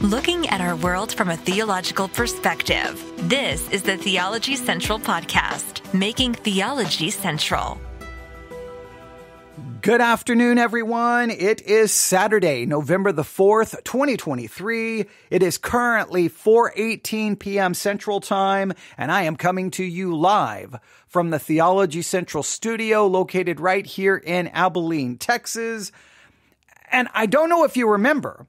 Looking at our world from a theological perspective. This is the Theology Central Podcast, making theology central. Good afternoon, everyone. It is Saturday, November the 4th, 2023. It is currently 4:18 p.m. Central Time, and I am coming to you live from the Theology Central studio located right here in Abilene, Texas. And I don't know if you remember,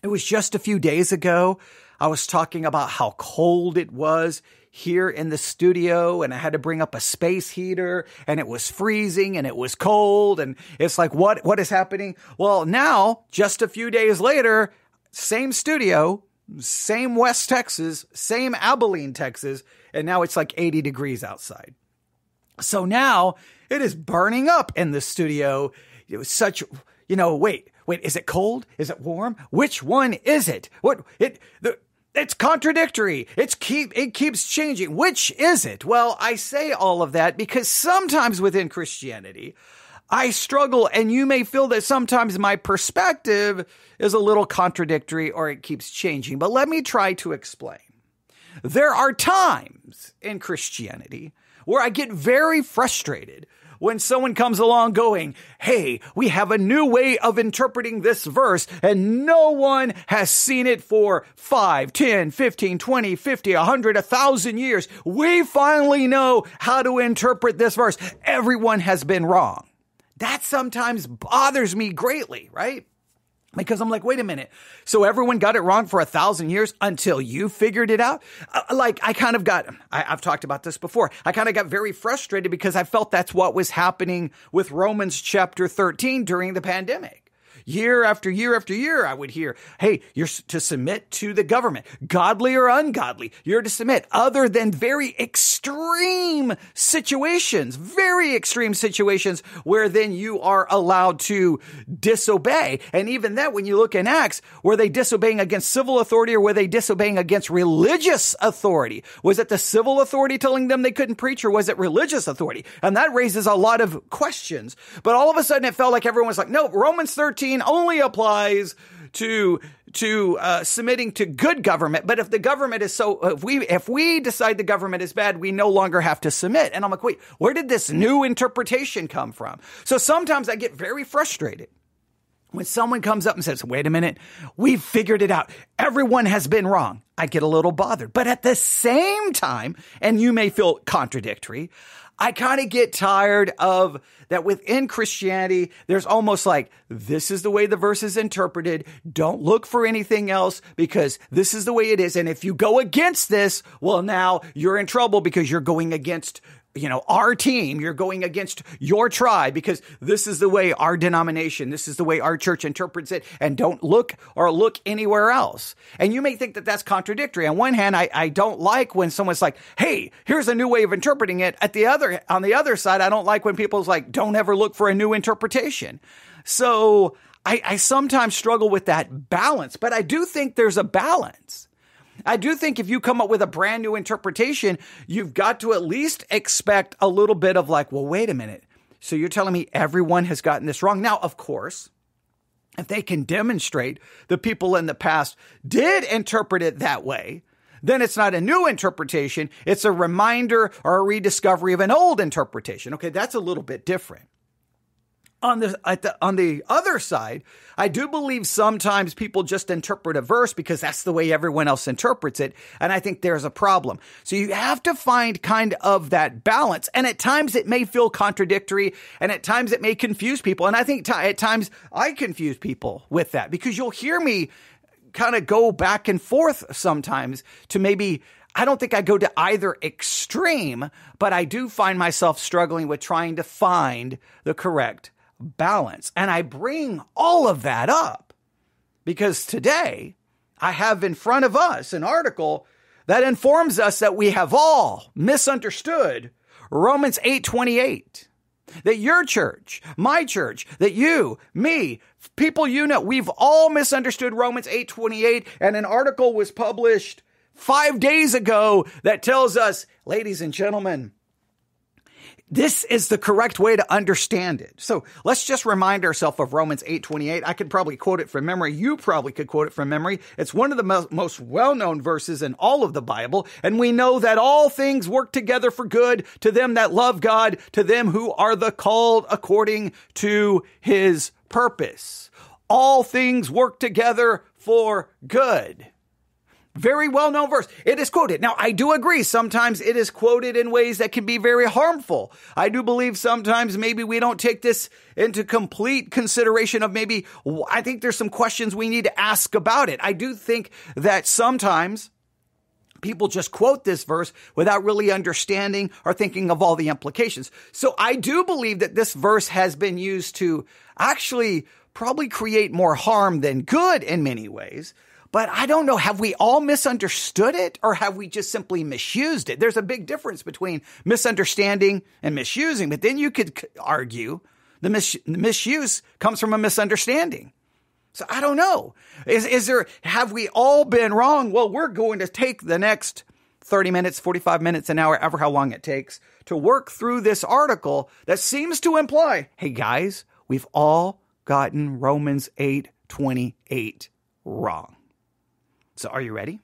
it was just a few days ago, I was talking about how cold it was here in the studio, and I had to bring up a space heater, and it was freezing, and it was cold, and it's like, what is happening? Well, now, just a few days later, same studio, same West Texas, same Abilene, Texas, and now it's like 80 degrees outside. So now, it is burning up in the studio. It was such, wait, is it cold? Is it warm? Which one is it? It's contradictory. It keeps changing. Which is it? Well, I say all of that because sometimes within Christianity, I struggle, and you may feel that sometimes my perspective is a little contradictory or it keeps changing. But let me try to explain. There are times in Christianity where I get very frustrated when someone comes along going, hey, we have a new way of interpreting this verse, and no one has seen it for 5, 10, 15, 20, 50, 100, 1,000 years. We finally know how to interpret this verse. Everyone has been wrong. That sometimes bothers me greatly, right? Because I'm like, wait a minute. So everyone got it wrong for 1,000 years until you figured it out? I've talked about this before. I kind of got very frustrated because I felt that's what was happening with Romans chapter 13 during the pandemic. Year after year after year, I would hear, hey, you're to submit to the government, godly or ungodly. You're to submit, other than very extreme situations where then you are allowed to disobey. And even that, when you look in Acts, were they disobeying against civil authority or were they disobeying against religious authority? Was it the civil authority telling them they couldn't preach, or was it religious authority? And that raises a lot of questions. But all of a sudden it felt like everyone was like, no, Romans 13 only applies to submitting to good government. But if the government is if we decide the government is bad, we no longer have to submit. And I'm like, wait, where did this new interpretation come from? So sometimes I get very frustrated when someone comes up and says, wait a minute, we've figured it out. Everyone has been wrong. I get a little bothered. But at the same time, and you may feel contradictory, I kind of get tired of that within Christianity, there's almost like, this is the way the verse is interpreted. Don't look for anything else because this is the way it is. And if you go against this, well, now you're in trouble because you're going against our team, you're going against your tribe because this is the way our denomination, this is the way our church interprets it, and don't look anywhere else. And you may think that that's contradictory. On one hand, I don't like when someone's like, hey, here's a new way of interpreting it. On the other side, I don't like when people's like, don't ever look for a new interpretation. So I sometimes struggle with that balance, but I do think there's a balance. I do think if you come up with a brand new interpretation, you've got to at least expect a little bit of like, well, wait a minute. So you're telling me everyone has gotten this wrong? Now, of course, if they can demonstrate the people in the past did interpret it that way, then it's not a new interpretation. It's a reminder or a rediscovery of an old interpretation. Okay, that's a little bit different. On the other side, I do believe sometimes people just interpret a verse because that's the way everyone else interprets it. And I think there's a problem. So you have to find kind of that balance. And at times it may feel contradictory, and at times it may confuse people. And I think at times I confuse people with that because you'll hear me kind of go back and forth sometimes to maybe, I don't think I go to either extreme, but I do find myself struggling with trying to find the correct balance. And I bring all of that up because today I have in front of us an article that informs us that we have all misunderstood Romans 8:28. That your church, my church, that you, me, people we've all misunderstood Romans 8:28, and an article was published 5 days ago that tells us, ladies and gentlemen, This is the correct way to understand it. So let's just remind ourselves of Romans 8:28. I could probably quote it from memory. You probably could quote it from memory. It's one of the most well-known verses in all of the Bible. And we know that all things work together for good to them that love God, to them who are the called according to his purpose. All things work together for good. Very well-known verse. It is quoted. Now, I do agree. Sometimes it is quoted in ways that can be very harmful. I do believe sometimes maybe we don't take this into complete consideration of maybe, I think there's some questions we need to ask about it. I do think that sometimes people just quote this verse without really understanding or thinking of all the implications. So I do believe that this verse has been used to actually probably create more harm than good in many ways. But I don't know, have we all misunderstood it or have we just simply misused it? There's a big difference between misunderstanding and misusing, but then you could argue the misuse comes from a misunderstanding. So I don't know. Have we all been wrong? Well, we're going to take the next 30 minutes, 45 minutes, an hour, ever how long it takes to work through this article that seems to imply, hey guys, we've all gotten Romans 8:28 wrong. So are you ready?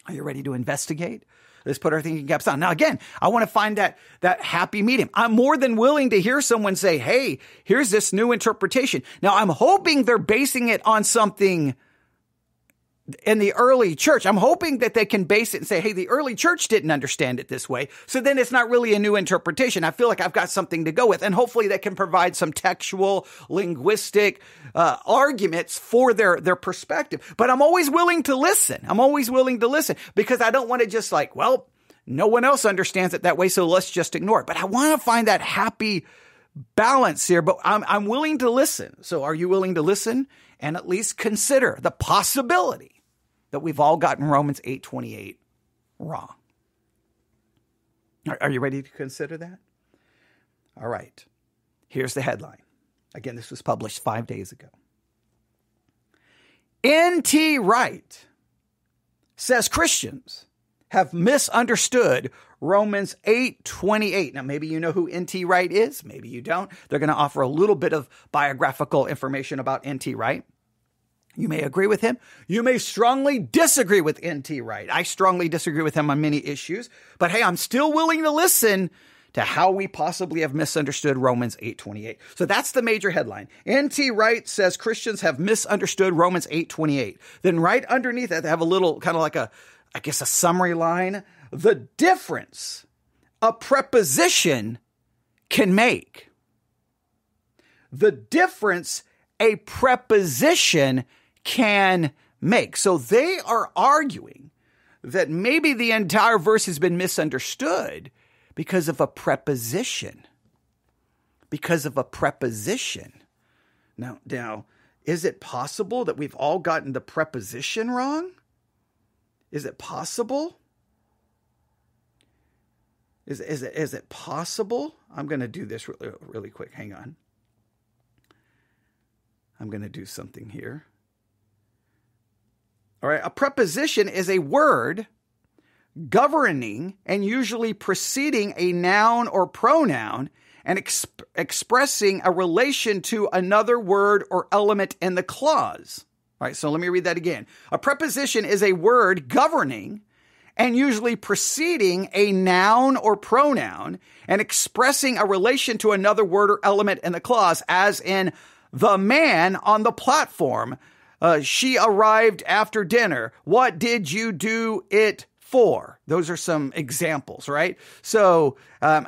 Are you ready to investigate? Let's put our thinking caps on. Now, again, I want to find that happy medium. I'm more than willing to hear someone say, hey, here's this new interpretation. Now, I'm hoping they're basing it on something in the early church. I'm hoping that they can base it and say, hey, the early church didn't understand it this way. So then it's not really a new interpretation. I feel like I've got something to go with. And hopefully they can provide some textual, linguistic arguments for their perspective. But I'm always willing to listen. I'm always willing to listen because I don't want to just like, well, no one else understands it that way, so let's just ignore it. But I want to find that happy balance here, but I'm willing to listen. So are you willing to listen and at least consider the possibility that we've all gotten Romans 8:28 wrong? Are you ready to consider that? All right. Here's the headline. Again, this was published 5 days ago. N.T. Wright says Christians have misunderstood Romans 8:28. Now, maybe you know who N.T. Wright is. Maybe you don't. They're going to offer a little bit of biographical information about N.T. Wright. You may agree with him. You may strongly disagree with N.T. Wright. I strongly disagree with him on many issues. But hey, I'm still willing to listen to how we possibly have misunderstood Romans 8:28. So that's the major headline. N.T. Wright says Christians have misunderstood Romans 8:28. Then right underneath that, they have a little kind of like a summary line. The difference a preposition can make. The difference a preposition can make. So they are arguing that maybe the entire verse has been misunderstood because of a preposition. Because of a preposition. Now, is it possible that we've all gotten the preposition wrong? Is it possible? Is it possible? I'm going to do this really quick. Hang on. I'm going to do something here. All right. A preposition is a word governing and usually preceding a noun or pronoun and expressing a relation to another word or element in the clause. All right. So let me read that again. A preposition is a word governing and usually preceding a noun or pronoun and expressing a relation to another word or element in the clause, as in the man on the platform. She arrived after dinner. What did you do it for? Those are some examples, right? So, let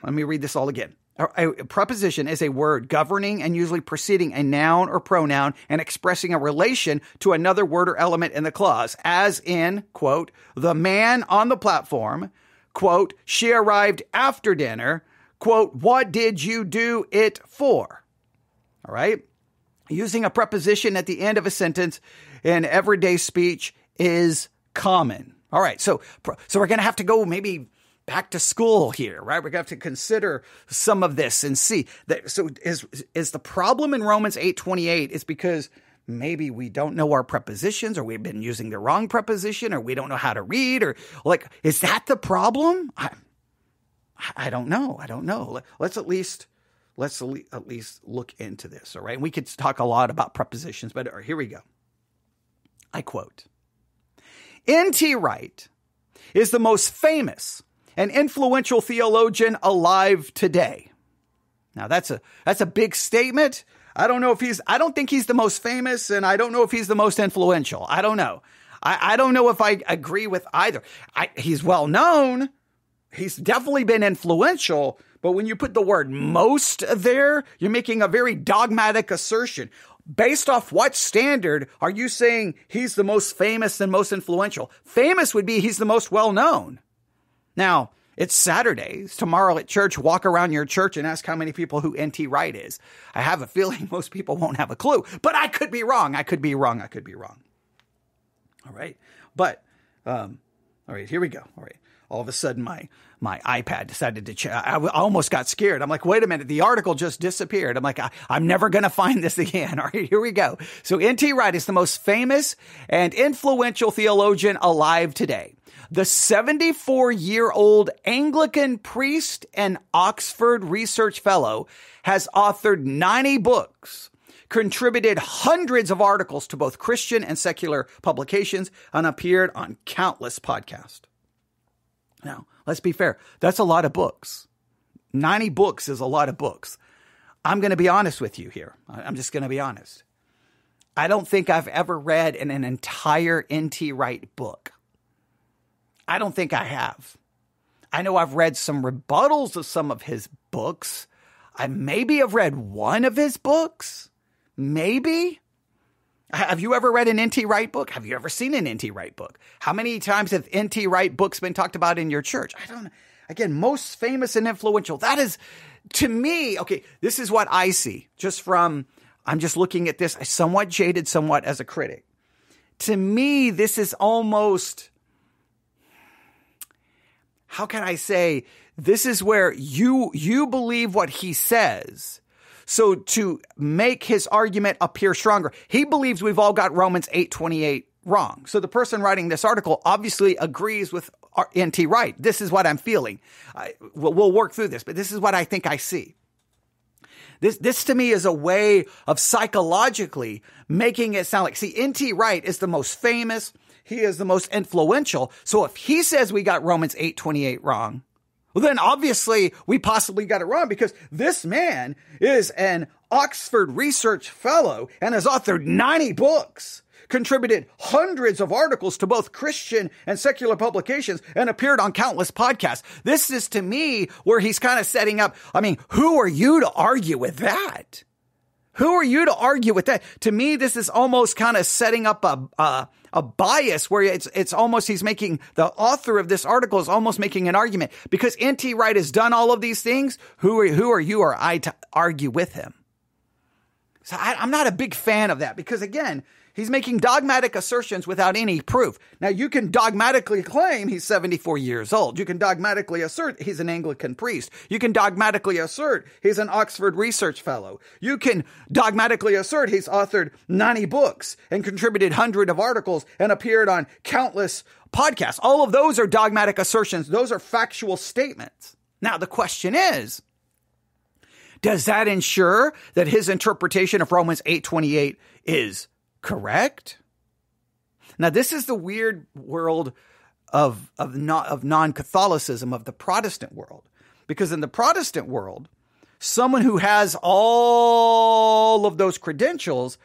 me read this all again. A preposition is a word governing and usually preceding a noun or pronoun and expressing a relation to another word or element in the clause, as in, quote, the man on the platform, quote, she arrived after dinner, quote, what did you do it for? All right. Using a preposition at the end of a sentence in everyday speech is common. All right. So we're going to have to go maybe back to school here, right? We're going to have to consider some of this and see that. So is the problem in Romans 8:28 is because maybe we don't know our prepositions, or we've been using the wrong preposition, or we don't know how to read, or like, is that the problem? I don't know. Let's at least look into this. All right. And we could talk a lot about prepositions, but here we go. I quote, N.T. Wright is the most famous and influential theologian alive today. Now that's a big statement. I don't think he's the most famous, and I don't know if he's the most influential. I don't know. I don't know if I agree with either. He's well known. He's definitely been influential, but when you put the word most there, you're making a very dogmatic assertion. Based off what standard are you saying he's the most famous and most influential? Famous would be he's the most well known. Now, it's Saturday. Tomorrow at church, walk around your church and ask how many people who N.T. Wright is. I have a feeling most people won't have a clue, but I could be wrong. I could be wrong. All right. But, all right, here we go. All right. All of a sudden, my iPad decided to I almost got scared. I'm like, wait a minute. The article just disappeared. I'm like, I'm never going to find this again. All right, here we go. So N.T. Wright is the most famous and influential theologian alive today. The 74-year-old Anglican priest and Oxford Research Fellow has authored 90 books, contributed hundreds of articles to both Christian and secular publications, and appeared on countless podcasts. Now, let's be fair. That's a lot of books. 90 books is a lot of books. I'm going to be honest with you here. I'm just going to be honest. I don't think I've ever read an entire N.T. Wright book. I don't think I have. I know I've read some rebuttals of some of his books. I maybe have read one of his books. Maybe. Have you ever read an N.T. Wright book? Have you ever seen an N.T. Wright book? How many times have N.T. Wright books been talked about in your church? I don't know. Again, most famous and influential. That is, to me, okay, this is what I see. I'm just looking at this, somewhat jaded, somewhat as a critic. To me, this is almost, how can I say, this is where you believe what he says. So to make his argument appear stronger, he believes we've all got Romans 8:28 wrong. So the person writing this article obviously agrees with N.T. Wright. This is what I'm feeling. We'll work through this, but this is what I think I see. This to me is a way of psychologically making it sound like, see, N.T. Wright is the most famous. He is the most influential. So if he says we got Romans 8:28 wrong, well, then obviously we possibly got it wrong because this man is an Oxford Research Fellow and has authored 90 books, contributed hundreds of articles to both Christian and secular publications, and appeared on countless podcasts. This is, to me, where he's kind of setting up, who are you to argue with that? Who are you to argue with that? To me, this is almost kind of setting up a bias where it's almost, he's making, the author of this article is almost making an argument because N.T. Wright has done all of these things. Who are you or I to argue with him? So I'm not a big fan of that because, again, he's making dogmatic assertions without any proof. Now, you can dogmatically claim he's 74 years old. You can dogmatically assert he's an Anglican priest. You can dogmatically assert he's an Oxford Research Fellow. You can dogmatically assert he's authored 90 books and contributed hundreds of articles and appeared on countless podcasts. All of those are dogmatic assertions. Those are factual statements. Now, the question is, does that ensure that his interpretation of Romans 8:28 is correct? Now, this is the weird world of non-Catholicism, of the Protestant world. Because in the Protestant world, someone who has all of those credentials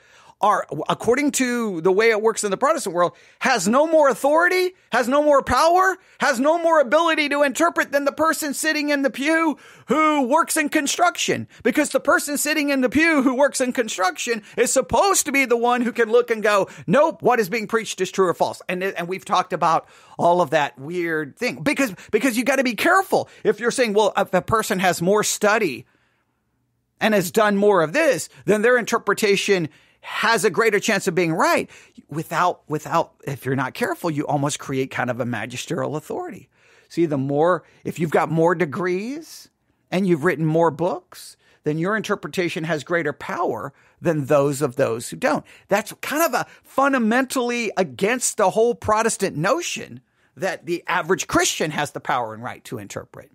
are, according to the way it works in the Protestant world, has no more authority, has no more power, has no more ability to interpret than the person sitting in the pew who works in construction. Because the person sitting in the pew who works in construction is supposed to be the one who can look and go, nope, what is being preached is true or false. And we've talked about all of that weird thing. Because you got to be careful. If you're saying, well, if a person has more study and has done more of this, then their interpretation has a greater chance of being right. Without, if you're not careful, you almost create kind of a magisterial authority. See, if you've got more degrees and you've written more books, then your interpretation has greater power than those who don't. That's kind of a fundamentally against the whole Protestant notion that the average Christian has the power and right to interpret.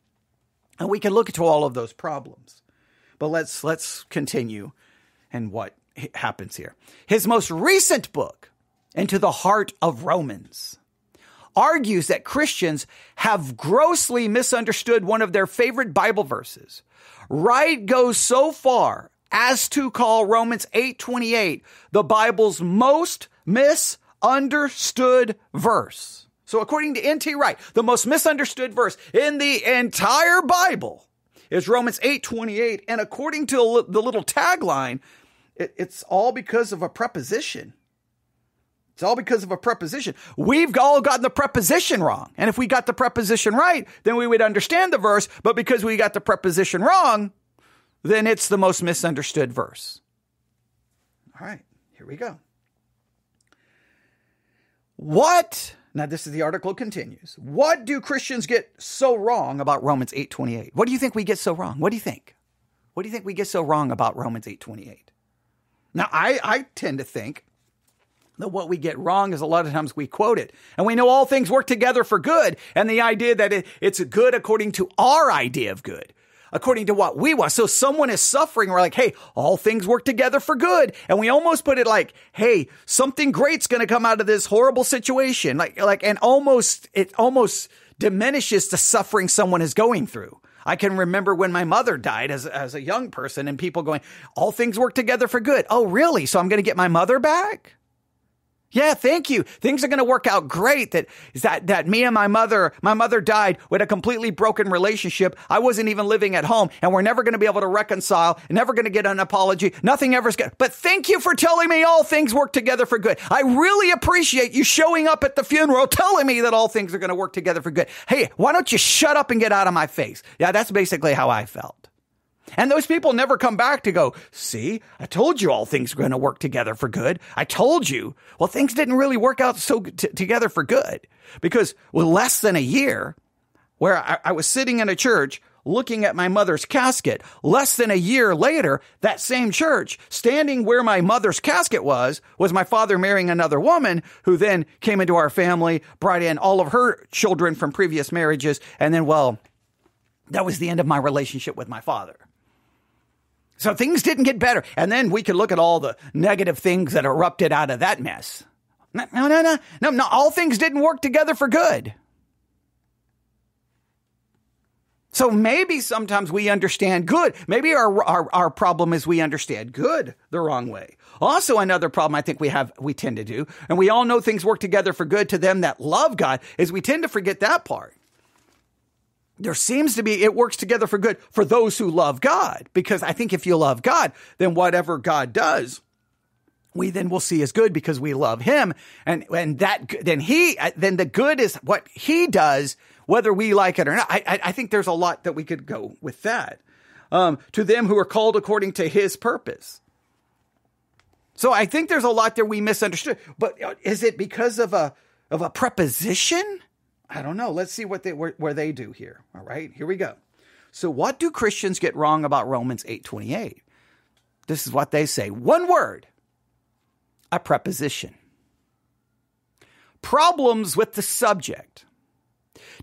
And we can look into all of those problems. But let's continue and what happens here. His most recent book, Into the Heart of Romans, argues that Christians have grossly misunderstood one of their favorite Bible verses. Wright goes so far as to call Romans 8:28 the Bible's most misunderstood verse. So according to N.T. Wright, the most misunderstood verse in the entire Bible is Romans 8:28. And according to the little tagline, it's all because of a preposition. It's all because of a preposition. We've all gotten the preposition wrong. And if we got the preposition right, then we would understand the verse. But because we got the preposition wrong, then it's the most misunderstood verse. All right, here we go. Now this is the article continues. What do Christians get so wrong about Romans 8:28? What do you think we get so wrong? What do you think? What do you think we get so wrong about Romans 8:28? Now, I tend to think that what we get wrong is a lot of times we quote it. And we know all things work together for good. And the idea that it's good according to our idea of good, according to what we want. So someone is suffering. We're like, hey, all things work together for good. And we almost put it like, hey, something great's going to come out of this horrible situation. And it almost diminishes the suffering someone is going through. I can remember when my mother died as a young person and people going, all things work together for good. Oh, really? So I'm going to get my mother back? Yeah, thank you. Things are going to work out great. That me and my mother died with a completely broken relationship. I wasn't even living at home, and we're never going to be able to reconcile, never going to get an apology. Nothing ever's good. But thank you for telling me all things work together for good. I really appreciate you showing up at the funeral, telling me that all things are going to work together for good. Hey, why don't you shut up and get out of my face? Yeah, that's basically how I felt. And those people never come back to go, see, I told you all things are going to work together for good. I told you. Well, things didn't really work out together for good, because with less than a year where I was sitting in a church looking at my mother's casket, less than a year later, that same church, standing where my mother's casket was my father marrying another woman who then came into our family, brought in all of her children from previous marriages. And then, well, that was the end of my relationship with my father. So things didn't get better. And then we could look at all the negative things that erupted out of that mess. No. All things didn't work together for good. So maybe sometimes we understand good. Maybe our problem is we understand good the wrong way. Also, another problem I think we tend to do, and we all know things work together for good to them that love God, is we tend to forget that part. There seems to be, it works together for good for those who love God. Because I think if you love God, then whatever God does, we then will see as good because we love him. And then the good is what he does, whether we like it or not. I think there's a lot that we could go with that. To them who are called according to his purpose. So I think there's a lot there we misunderstood. But is it because of a preposition? I don't know. Let's see where they do here. All right, here we go. So what do Christians get wrong about Romans 8:28? This is what they say. One word, a preposition. Problems with the subject.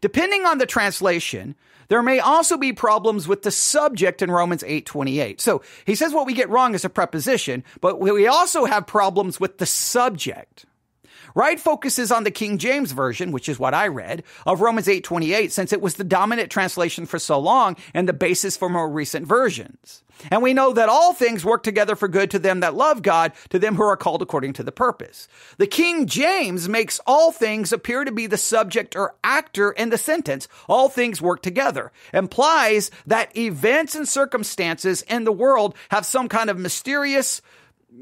Depending on the translation, there may also be problems with the subject in Romans 8:28. So he says what we get wrong is a preposition, but we also have problems with the subject. Wright focuses on the King James Version, which is what I read, of Romans 8:28, since it was the dominant translation for so long and the basis for more recent versions. And we know that all things work together for good to them that love God, to them who are called according to the purpose. The King James makes all things appear to be the subject or actor in the sentence, all things work together, implies that events and circumstances in the world have some kind of mysterious,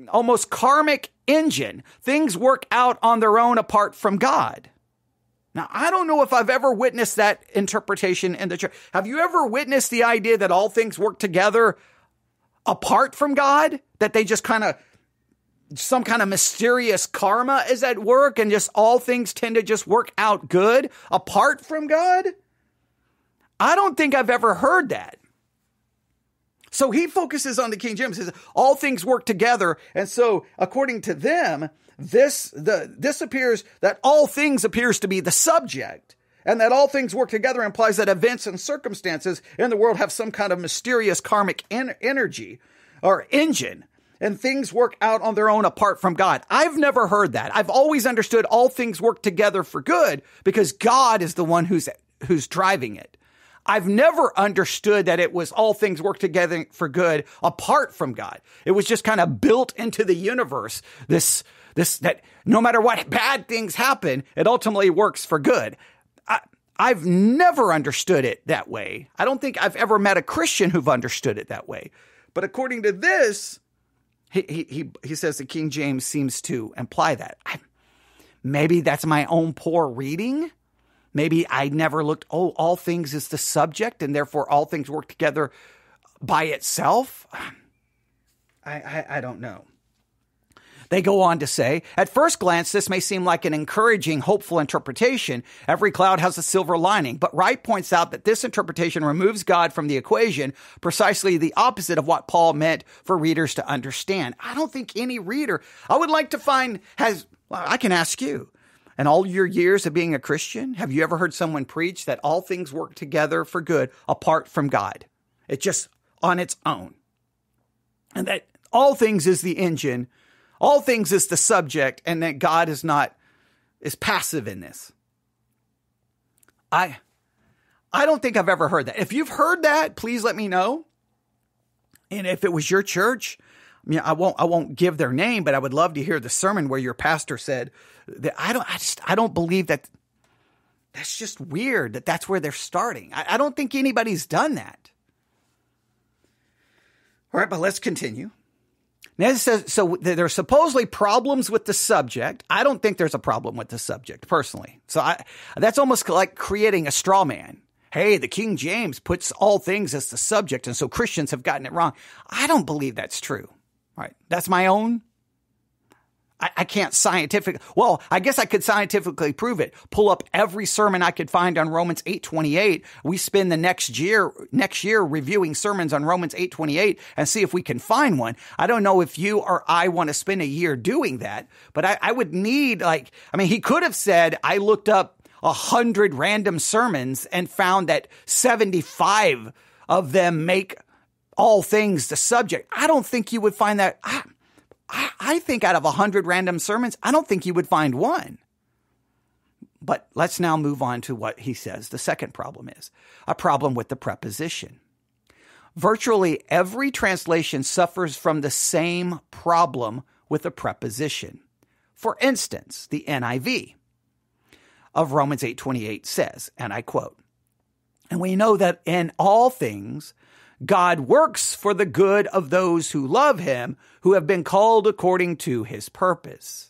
almost karmic engine. Things work out on their own apart from God. Now, I don't know if I've ever witnessed that interpretation in the church. Have you ever witnessed the idea that all things work together apart from God? That they just some kind of mysterious karma is at work and just all things tend to just work out good apart from God? I don't think I've ever heard that. So he focuses on the King James, says all things work together. And so according to them, this appears that all things appears to be the subject. And that all things work together implies that events and circumstances in the world have some kind of mysterious karmic energy or engine, and things work out on their own apart from God. I've never heard that. I've always understood all things work together for good because God is the one who's driving it. I've never understood that it was all things work together for good apart from God. It was just kind of built into the universe. That no matter what bad things happen, it ultimately works for good. I've never understood it that way. I don't think I've ever met a Christian who've understood it that way. But according to this, he says the King James seems to imply that. Maybe that's my own poor reading. Maybe I never looked, all things is the subject, and therefore all things work together by itself. I don't know. They go on to say, at first glance, this may seem like an encouraging, hopeful interpretation. Every cloud has a silver lining. But Wright points out that this interpretation removes God from the equation, precisely the opposite of what Paul meant for readers to understand. I don't think any reader I would like to find I can ask you, in all your years of being a Christian, have you ever heard someone preach that all things work together for good apart from God? It's just on its own. And that all things is the engine, all things is the subject, and that God is passive in this. I don't think I've ever heard that. If you've heard that, please let me know. And if it was your church, I won't give their name, but I would love to hear the sermon where your pastor said that I don't believe that. That's just weird that that's where they're starting. I don't think anybody's done that. All right, but let's continue. Now it says, so there's supposedly problems with the subject. I don't think there's a problem with the subject personally. So that's almost like creating a straw man. Hey, the King James puts all things as the subject, and so Christians have gotten it wrong. I don't believe that's true. Right. That's my own. I can't I guess I could scientifically prove it. Pull up every sermon I could find on Romans 8:28. We spend the next year reviewing sermons on Romans 8:28 and see if we can find one. I don't know if you or I want to spend a year doing that, but I would need he could have said, I looked up 100 random sermons and found that 75 of them make all things the subject. I don't think you would find that. I think out of 100 random sermons, I don't think you would find one. But let's now move on to what he says the second problem is, a problem with the preposition. Virtually every translation suffers from the same problem with a preposition. For instance, the NIV of Romans 8:28 says, and I quote, and we know that in all things, God works for the good of those who love him, who have been called according to his purpose.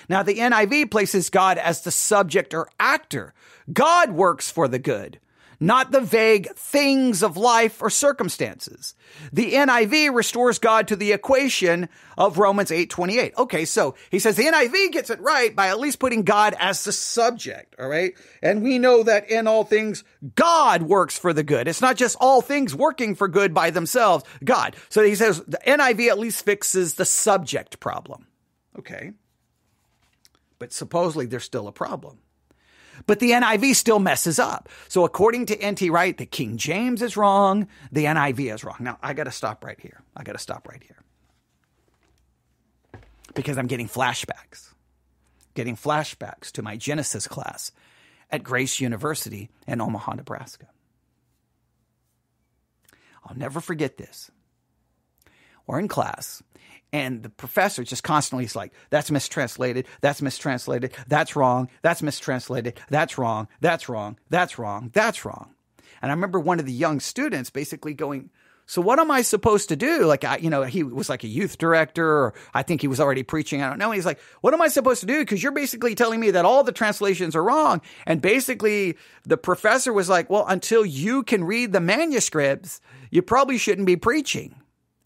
Now, the NIV places God as the subject or actor. God works for the good, not the vague things of life or circumstances. The NIV restores God to the equation of Romans 8:28. Okay, so he says the NIV gets it right by at least putting God as the subject, all right? And we know that in all things, God works for the good. It's not just all things working for good by themselves, God. So he says the NIV at least fixes the subject problem. Okay. But supposedly there's still a problem. But the NIV still messes up. So according to N.T. Wright, the King James is wrong. The NIV is wrong. Now, I got to stop right here. Because I'm getting flashbacks to my Genesis class at Grace University in Omaha, Nebraska. I'll never forget this. We're in class, and the professor just constantly is like, that's mistranslated, that's wrong, that's mistranslated, that's wrong. And I remember one of the young students basically going, so what am I supposed to do? He was like a youth director, or I think he was already preaching. I don't know. And he's like, what am I supposed to do? Because you're basically telling me that all the translations are wrong. And basically the professor was like, well, until you can read the manuscripts, you probably shouldn't be preaching.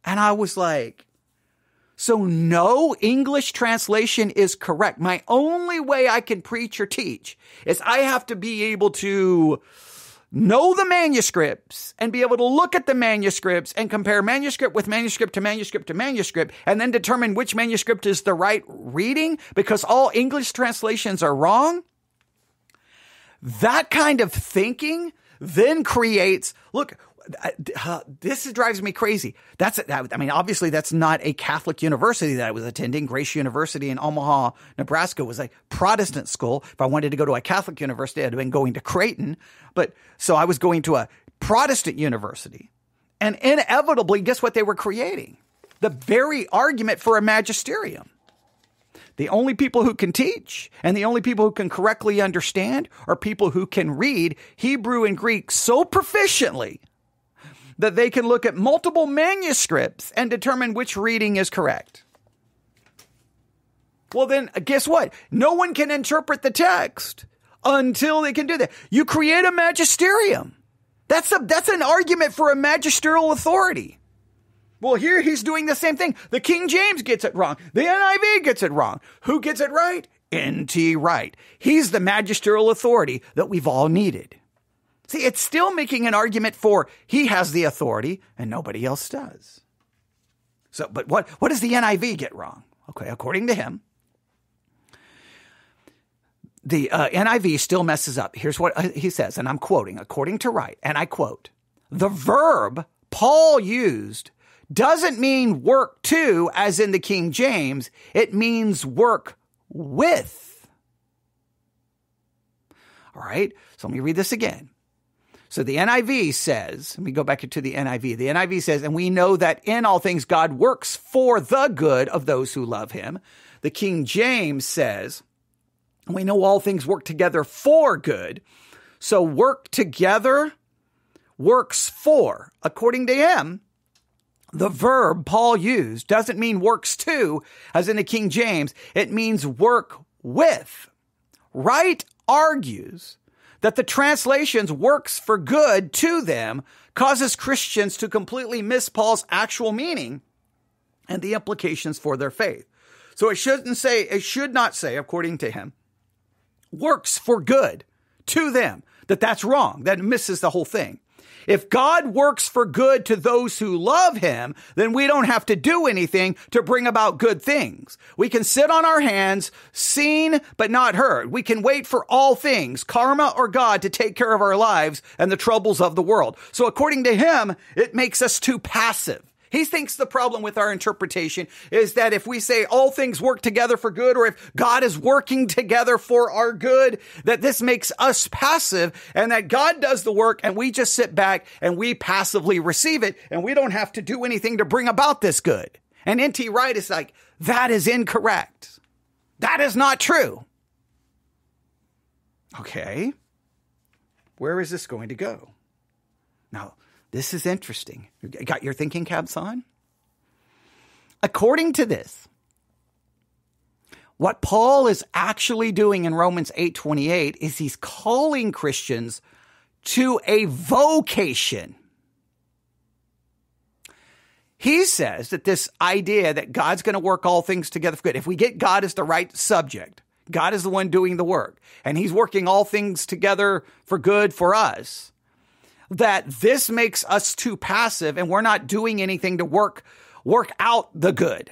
And I was like, so no English translation is correct. My only way I can preach or teach is I have to be able to know the manuscripts and be able to look at the manuscripts and compare manuscript with manuscript to manuscript to manuscript and then determine which manuscript is the right reading because all English translations are wrong. that kind of thinking then creates, look, this drives me crazy. Obviously that's not a Catholic university that I was attending. Grace University in Omaha, Nebraska was a Protestant school. If I wanted to go to a Catholic university, I'd have been going to Creighton. So I was going to a Protestant university. And inevitably, guess what they were creating? The very argument for a magisterium. The only people who can teach and the only people who can correctly understand are people who can read Hebrew and Greek so proficiently that they can look at multiple manuscripts and determine which reading is correct. Well, then guess what? No one can interpret the text until they can do that. You create a magisterium. That's an argument for a magisterial authority. Well, here he's doing the same thing. The King James gets it wrong. The NIV gets it wrong. Who gets it right? N.T. Wright. He's the magisterial authority that we've all needed. See, it's still making an argument for he has the authority and nobody else does. So, but what does the NIV get wrong? Okay, according to him, the NIV still messes up. Here's what he says, and I'm quoting, according to Wright, and I quote, the verb Paul used doesn't mean work to, as in the King James. It means work with. All right, so let me read this again. So the NIV says, let me go back to the NIV. The NIV says, and we know that in all things God works for the good of those who love him. The King James says, we know all things work together for good. So work together works for. According to him, the verb Paul used doesn't mean works to, as in the King James. It means work with. Wright argues that the translations works for good to them causes Christians to completely miss Paul's actual meaning and the implications for their faith. So it should not say, according to him, works for good to them. That's wrong. That misses the whole thing. If God works for good to those who love him, then we don't have to do anything to bring about good things. We can sit on our hands, seen but not heard. We can wait for all things, karma or God, to take care of our lives and the troubles of the world. So according to him, it makes us too passive. He thinks the problem with our interpretation is that if we say all things work together for good, or if God is working together for our good, that this makes us passive and that God does the work and we just sit back and we passively receive it and we don't have to do anything to bring about this good. And N.T. Wright is like, that is incorrect. That is not true. Okay. Where is this going to go? Now, this is interesting. You got your thinking caps on? According to this, what Paul is actually doing in Romans 8:28 is he's calling Christians to a vocation. He says that this idea that God's going to work all things together for good, if we get God as the right subject, God is the one doing the work, and he's working all things together for good for us, that this makes us too passive and we're not doing anything to work out the good.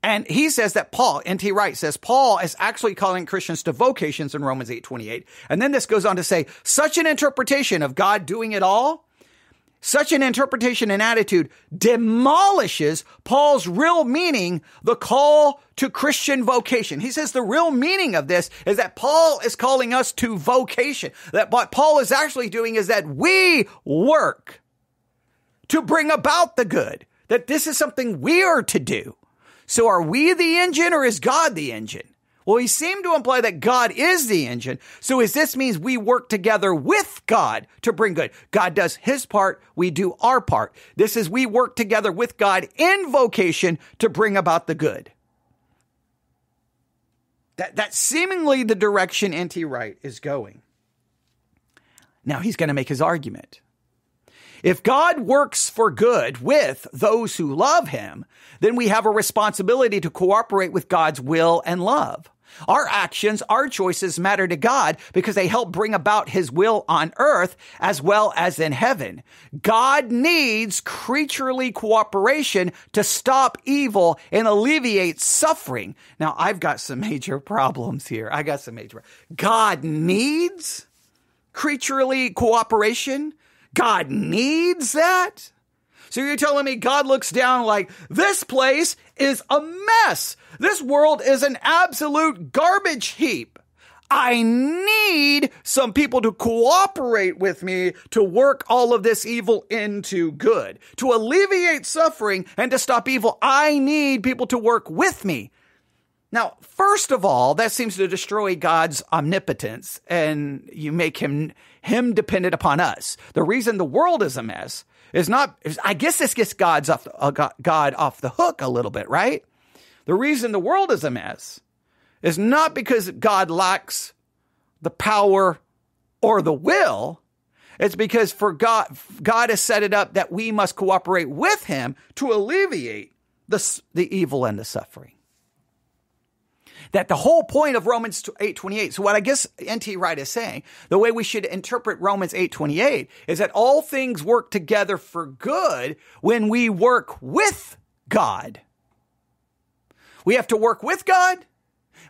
And he says that Paul, N.T. Wright says, Paul is actually calling Christians to vocations in Romans 8:28. And then this goes on to say, such an interpretation of God doing it all, such an interpretation and attitude demolishes Paul's real meaning, the call to Christian vocation. He says the real meaning of this is that Paul is calling us to vocation. That what Paul is actually doing is that we work to bring about the good. That this is something we are to do. So are we the engine or is God the engine? Well, he seemed to imply that God is the engine. So this means we work together with God to bring good. God does his part. We do our part. This is we work together with God in vocation to bring about the good. That's seemingly the direction N.T. Wright is going. Now he's going to make his argument. If God works for good with those who love him, then we have a responsibility to cooperate with God's will and love. Our actions, our choices matter to God because they help bring about his will on earth as well as in heaven. God needs creaturely cooperation to stop evil and alleviate suffering. Now, I've got some major problems here. God needs? creaturely cooperation? God needs that? So you're telling me God looks down like, this place is a mess. This world is an absolute garbage heap. I need some people to cooperate with me to work all of this evil into good. To alleviate suffering and to stop evil, I need people to work with me. Now, first of all, that seems to destroy God's omnipotence, and you make him dependent upon us. The reason the world is a mess is not, I guess this gets God off the hook a little bit, right? The reason the world is a mess is not because God lacks the power or the will. It's because God has set it up that we must cooperate with him to alleviate the evil and the suffering. That the whole point of Romans 8:28. So what I guess N.T. Wright is saying, the way we should interpret Romans 8:28 is that all things work together for good when we work with God. We have to work with God,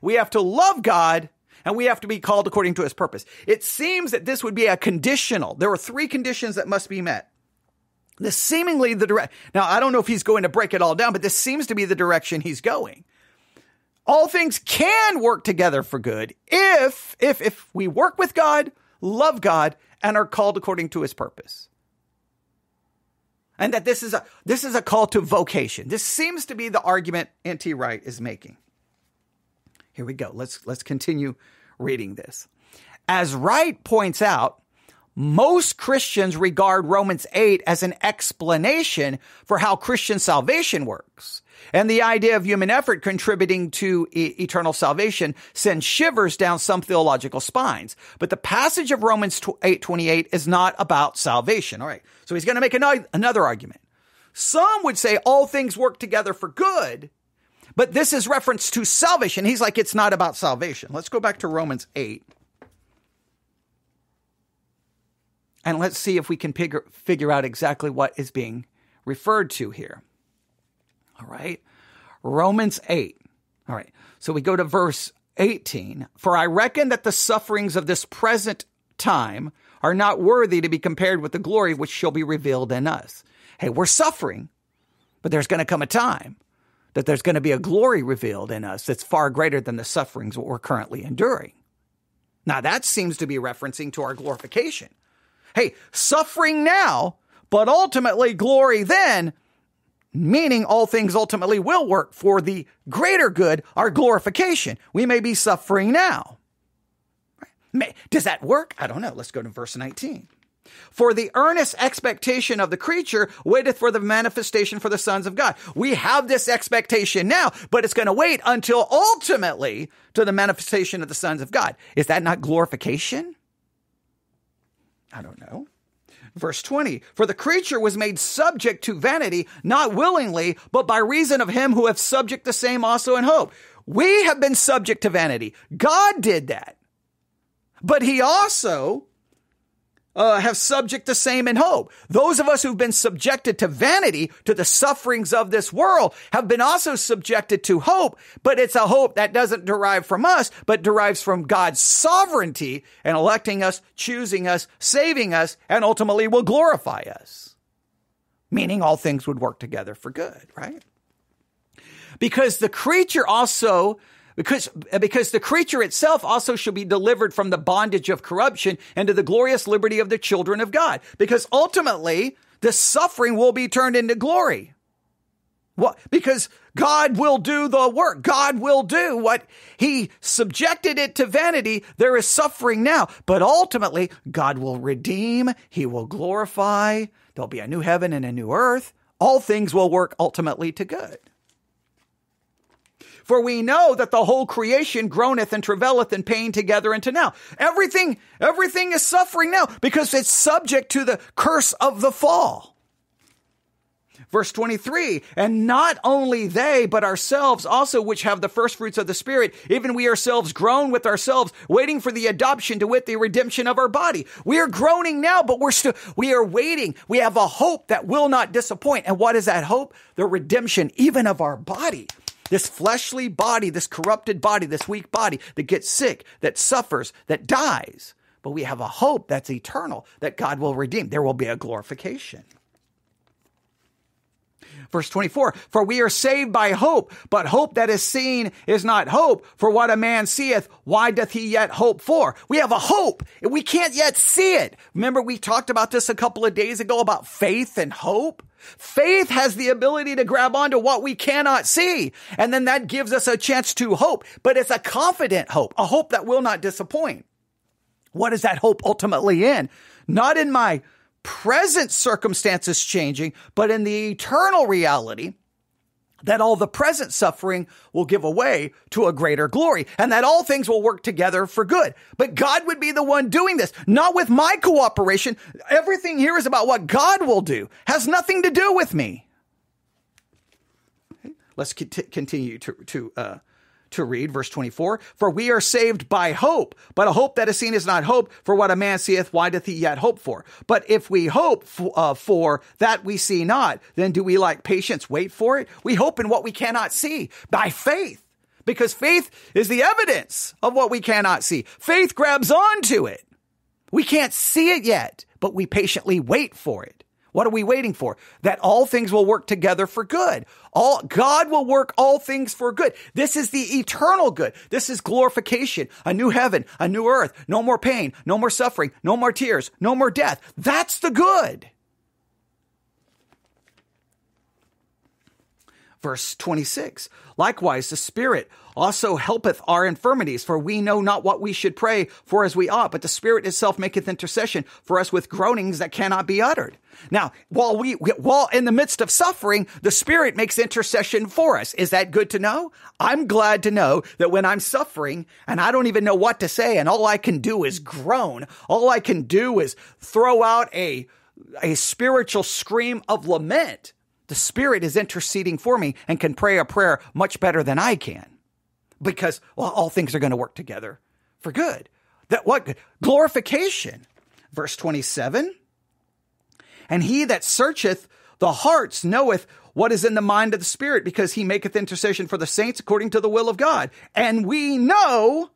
we have to love God, and we have to be called according to his purpose. It seems that this would be a conditional. There are 3 conditions that must be met. This seemingly now I don't know if he's going to break it all down, but this seems to be the direction he's going. All things can work together for good if we work with God, love God, and are called according to his purpose. And that this is a call to vocation. This seems to be the argument N.T. Wright is making. Here we go. Let's continue reading this. As Wright points out, most Christians regard Romans 8 as an explanation for how Christian salvation works. And the idea of human effort contributing to eternal salvation sends shivers down some theological spines. But the passage of Romans 8:28 is not about salvation. All right. So he's going to make another argument. Some would say all things work together for good, but this is reference to salvation. He's like, it's not about salvation. Let's go back to Romans 8. And let's see if we can figure out exactly what is being referred to here. All right. Romans 8. All right. So we go to verse 18. For I reckon that the sufferings of this present time are not worthy to be compared with the glory which shall be revealed in us. Hey, we're suffering, but there's going to come a time that there's going to be a glory revealed in us that's far greater than the sufferings we're currently enduring. Now that seems to be referencing to our glorification. Hey, suffering now, but ultimately glory then, meaning all things ultimately will work for the greater good, our glorification. We may be suffering now. Does that work? I don't know. Let's go to verse 19. For the earnest expectation of the creature waiteth for the manifestation for the sons of God. We have this expectation now, but it's going to wait until ultimately to the manifestation of the sons of God. Is that not glorification? I don't know. Verse 20, for the creature was made subject to vanity, not willingly, but by reason of him who hath subject the same also in hope. We have been subject to vanity. God did that. But he also have subject the same in hope. Those of us who've been subjected to vanity, to the sufferings of this world, have been also subjected to hope, but it's a hope that doesn't derive from us, but derives from God's sovereignty and electing us, choosing us, saving us, and ultimately will glorify us. Meaning all things would work together for good, right? Because the creature also Because the creature itself also shall be delivered from the bondage of corruption and to the glorious liberty of the children of God. Because ultimately, this suffering will be turned into glory. What? Because God will do the work. God will do what he subjected it to vanity. There is suffering now, but ultimately God will redeem. He will glorify. There'll be a new heaven and a new earth. All things will work ultimately to good. For we know that the whole creation groaneth and travaileth in pain together unto now. Everything is suffering now because it's subject to the curse of the fall. Verse 23, and not only they, but ourselves also, which have the first fruits of the Spirit, even we ourselves groan with ourselves, waiting for the adoption, to wit, the redemption of our body. We are groaning now, but we are waiting. We have a hope that will not disappoint. And what is that hope? The redemption even of our body. This fleshly body, this corrupted body, this weak body that gets sick, that suffers, that dies. but we have a hope that's eternal, that God will redeem. There will be a glorification. Verse 24, for we are saved by hope, but hope that is seen is not hope. For what a man seeth, why doth he yet hope for? We have a hope, and we can't yet see it. Remember, we talked about this a couple of days ago about faith and hope. Faith has the ability to grab onto what we cannot see, and then that gives us a chance to hope. But it's a confident hope, a hope that will not disappoint. What is that hope ultimately in? Not in my present circumstances changing, but in the eternal reality that all the present suffering will give way to a greater glory, and that all things will work together for good. But God would be the one doing this, not with my cooperation. Everything here is about what God will do, has nothing to do with me. Okay. Let's continue to read verse 24. For we are saved by hope, but a hope that is seen is not hope. For what a man seeth, why doth he yet hope for? But if we hope for that we see not, then do we like patience wait for it? We hope in what we cannot see by faith, because faith is the evidence of what we cannot see. Faith grabs onto it. We can't see it yet, but we patiently wait for it. What are we waiting for? That all things will work together for good. God will work all things for good. This is the eternal good. This is glorification, a new heaven, a new earth, no more pain, no more suffering, no more tears, no more death. That's the good. Verse 26, likewise, the Spirit also helpeth our infirmities, for we know not what we should pray for as we ought, but the Spirit itself maketh intercession for us with groanings that cannot be uttered. Now, while in the midst of suffering, the Spirit makes intercession for us. Is that good to know? I'm glad to know that when I'm suffering and I don't even know what to say, and all I can do is groan, all I can do is throw out a spiritual scream of lament, the Spirit is interceding for me and can pray a prayer much better than I can, because all things are going to work together for good. That what? Glorification. Verse 27, and he that searcheth the hearts knoweth what is in the mind of the Spirit, because he maketh intercession for the saints according to the will of God. And we know.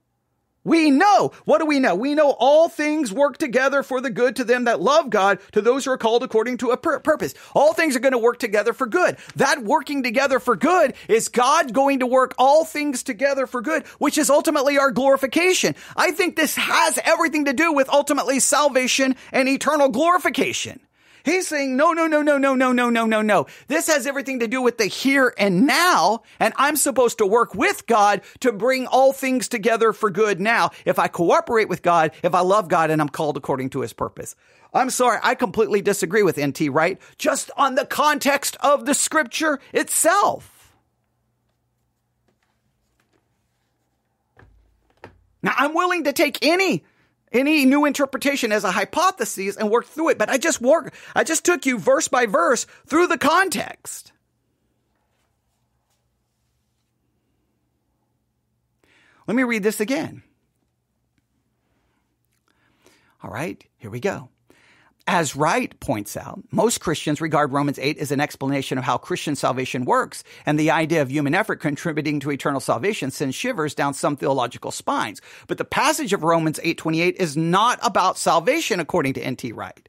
What do we know? We know all things work together for the good to them that love God, to those who are called according to a purpose. All things are going to work together for good. That working together for good is God going to work all things together for good, which is ultimately our glorification. I think this has everything to do with ultimately salvation and eternal glorification. He's saying, no. This has everything to do with the here and now, and I'm supposed to work with God to bring all things together for good now. If I cooperate with God, if I love God, and I'm called according to his purpose. I'm sorry, I completely disagree with N.T. Wright, just on the context of the scripture itself. Now, I'm willing to take any new interpretation as a hypothesis and work through it. But I just took you verse by verse through the context. Let me read this again. All right, here we go. As Wright points out, most Christians regard Romans 8 as an explanation of how Christian salvation works, and the idea of human effort contributing to eternal salvation sends shivers down some theological spines. But the passage of Romans 8:28 is not about salvation, according to N.T. Wright.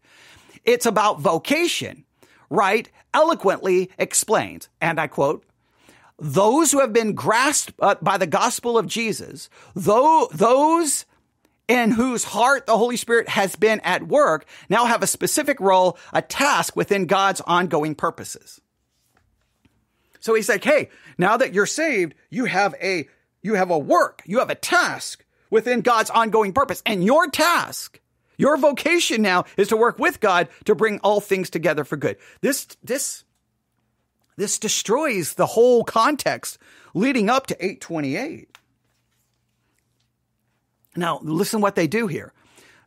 It's about vocation. Wright eloquently explains, and I quote, those who have been grasped by the gospel of Jesus, those in whose heart the Holy Spirit has been at work, now have a specific role, a task within God's ongoing purposes. So he's like, hey, now that you're saved, you have a work, you have a task within God's ongoing purpose. And your task, your vocation now is to work with God to bring all things together for good. This destroys the whole context leading up to 8:28. Now, listen what they do here.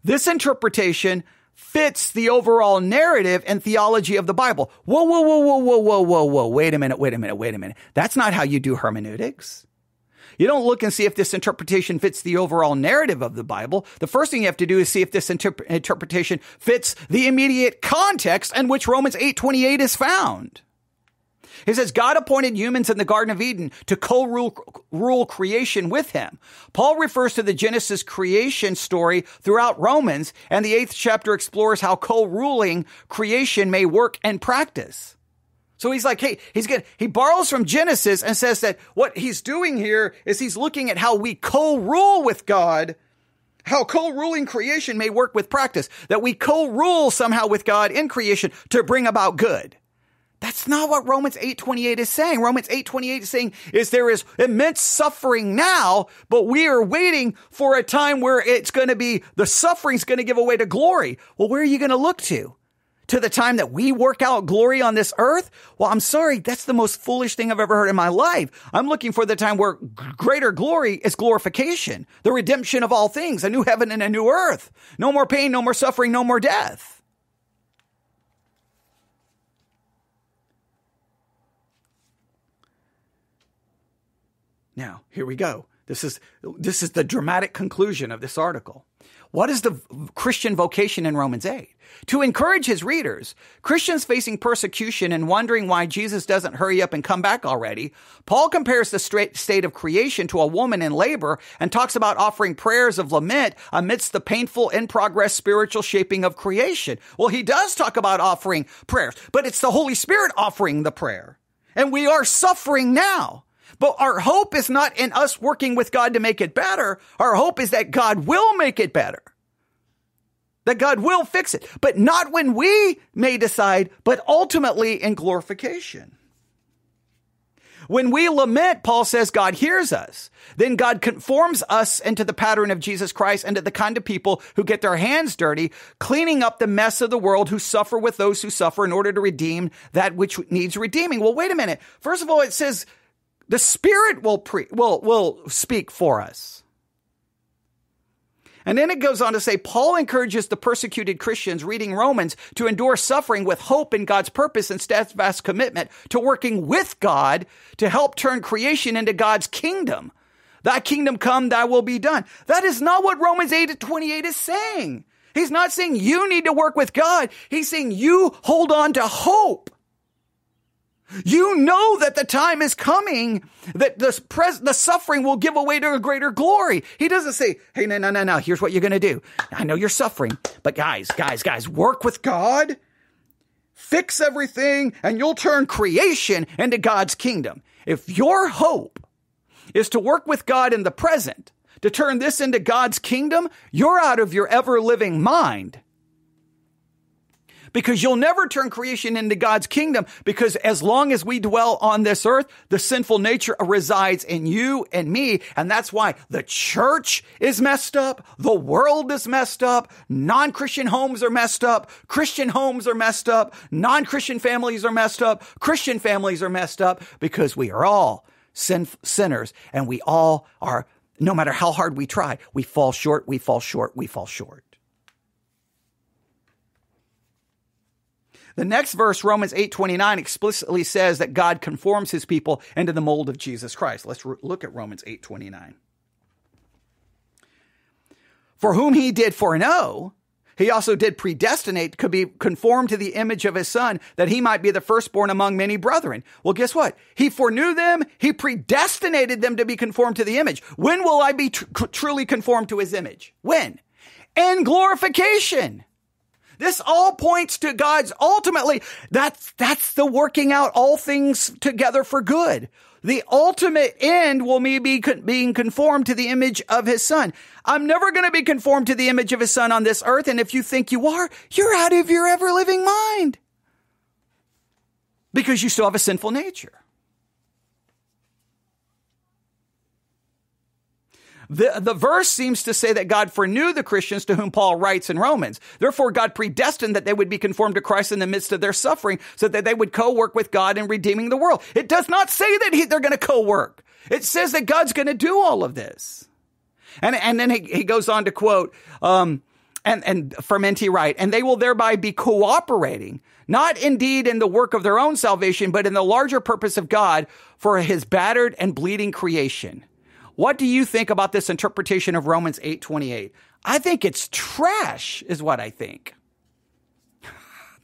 This interpretation fits the overall narrative and theology of the Bible. Whoa. Wait a minute. That's not how you do hermeneutics. You don't look and see if this interpretation fits the overall narrative of the Bible. The first thing you have to do is see if this interpretation fits the immediate context in which Romans 8:28 is found. He says, God appointed humans in the Garden of Eden to co-rule creation with him. Paul refers to the Genesis creation story throughout Romans, and the 8th chapter explores how co-ruling creation may work and practice. So he's like, hey, he borrows from Genesis and says that what he's doing here is he's looking at how we co-rule with God, how co-ruling creation may work with practice, that we co-rule somehow with God in creation to bring about good. That's not what Romans 8:28 is saying. Romans 8:28 is saying there is immense suffering now, but we are waiting for a time where the suffering's going to give away to glory. Well, where are you going to look to? To the time that we work out glory on this earth? Well, I'm sorry, that's the most foolish thing I've ever heard in my life. I'm looking for the time where greater glory is glorification, the redemption of all things, a new heaven and a new earth. No more pain, no more suffering, no more death. Now, here we go. This is the dramatic conclusion of this article. What is the Christian vocation in Romans 8? To encourage his readers, Christians facing persecution and wondering why Jesus doesn't hurry up and come back already, Paul compares the state of creation to a woman in labor and talks about offering prayers of lament amidst the painful, in-progress spiritual shaping of creation. Well, he does talk about offering prayers, but it's the Holy Spirit offering the prayer. And we are suffering now. But our hope is not in us working with God to make it better. Our hope is that God will make it better. That God will fix it. But not when we may decide, but ultimately in glorification. When we lament, Paul says God hears us. Then God conforms us into the pattern of Jesus Christ and to the kind of people who get their hands dirty, cleaning up the mess of the world, who suffer with those who suffer in order to redeem that which needs redeeming. Well, wait a minute. First of all, it says the Spirit will speak for us. And then it goes on to say, Paul encourages the persecuted Christians reading Romans to endure suffering with hope in God's purpose and steadfast commitment to working with God to help turn creation into God's kingdom. Thy kingdom come, thy will be done. That is not what Romans 8:28 is saying. He's not saying you need to work with God. He's saying you hold on to hope. You know that the time is coming that the suffering will give away to a greater glory. He doesn't say, hey, no. Here's what you're going to do. I know you're suffering, but guys, work with God, fix everything, and you'll turn creation into God's kingdom. If your hope is to work with God in the present, to turn this into God's kingdom, you're out of your ever-living mind. Because you'll never turn creation into God's kingdom, because as long as we dwell on this earth, the sinful nature resides in you and me. And that's why the church is messed up. The world is messed up. Non-Christian homes are messed up. Christian homes are messed up. Non-Christian families are messed up. Christian families are messed up because we are all sinners, and we all are, no matter how hard we try, we fall short. The next verse, Romans 8:29, explicitly says that God conforms his people into the mold of Jesus Christ. Let's look at Romans 8:29. For whom he did foreknow, he also did predestinate to be conformed to the image of his Son, that he might be the firstborn among many brethren. Well, guess what? He foreknew them. He predestinated them to be conformed to the image. When will I be truly conformed to his image? When? In glorification. This all points to God's ultimately, that's the working out all things together for good. The ultimate end will be being conformed to the image of his Son. I'm never going to be conformed to the image of his Son on this earth. And if you think you are, you're out of your ever-living mind. Because you still have a sinful nature. The verse seems to say that God foreknew the Christians to whom Paul writes in Romans. Therefore, God predestined that they would be conformed to Christ in the midst of their suffering so that they would co-work with God in redeeming the world. It does not say that they're going to co-work. It says that God's going to do all of this. And then he goes on to quote, and from N.T. Wright, and they will thereby be cooperating, not indeed in the work of their own salvation, but in the larger purpose of God for his battered and bleeding creation. What do you think about this interpretation of Romans 8:28? I think it's trash, is what I think.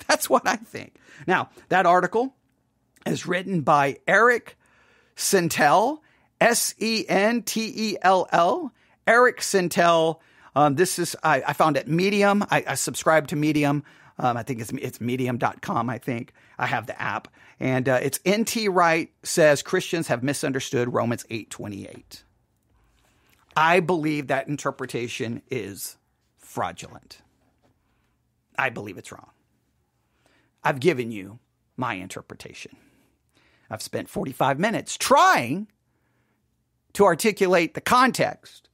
That's what I think. Now, that article is written by Eric Sentell, Sentell. Eric Sentell. This is, I found at Medium. I subscribe to Medium. I think it's medium.com, I think. I have the app. And it's N.T. Wright says Christians have misunderstood Romans 8:28. I believe that interpretation is fraudulent. I believe it's wrong. I've given you my interpretation. I've spent 45 minutes trying to articulate the context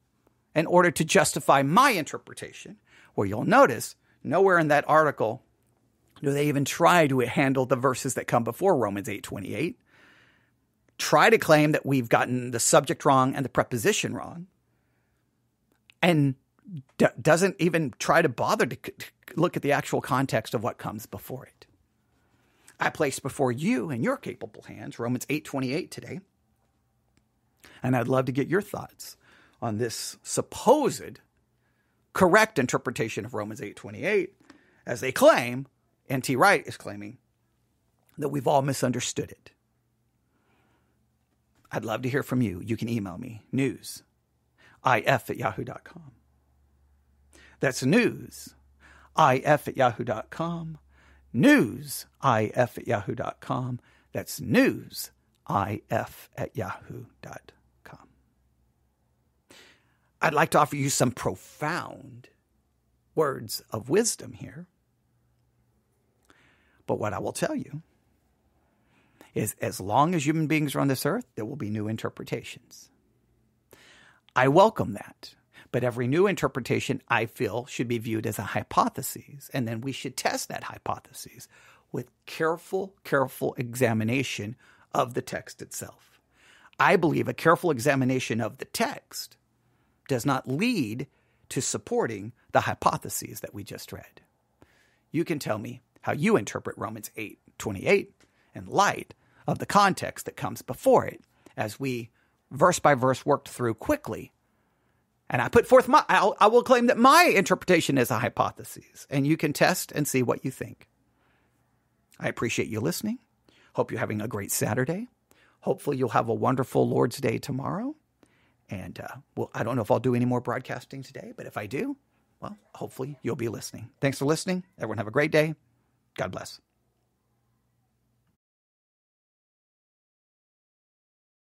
in order to justify my interpretation, where you'll notice nowhere in that article do they even try to handle the verses that come before Romans 8:28, try to claim that we've gotten the subject wrong and the preposition wrong, and doesn't even try to bother to look at the actual context of what comes before it. I place before you in your capable hands Romans 8:28 today, and I'd love to get your thoughts on this supposed correct interpretation of Romans 8:28, as they claim, N.T. Wright is claiming, that we've all misunderstood it. I'd love to hear from you. You can email me, newsif@yahoo.com. That's newsif@yahoo.com. Newsif@yahoo.com. That's newsif@yahoo.com. I'd like to offer you some profound words of wisdom here. But what I will tell you is, as long as human beings are on this earth, there will be new interpretations. I welcome that. But every new interpretation, I feel, should be viewed as a hypothesis. And then we should test that hypothesis with careful examination of the text itself. I believe a careful examination of the text does not lead to supporting the hypotheses that we just read. You can tell me how you interpret Romans 8:28 in light of the context that comes before it, as we verse by verse worked through quickly. And I put forth I will claim that my interpretation is a hypothesis, and you can test and see what you think. I appreciate you listening. Hope you're having a great Saturday. Hopefully you'll have a wonderful Lord's Day tomorrow. And I don't know if I'll do any more broadcasting today, but if I do, well, hopefully you'll be listening. Thanks for listening. Everyone have a great day. God bless.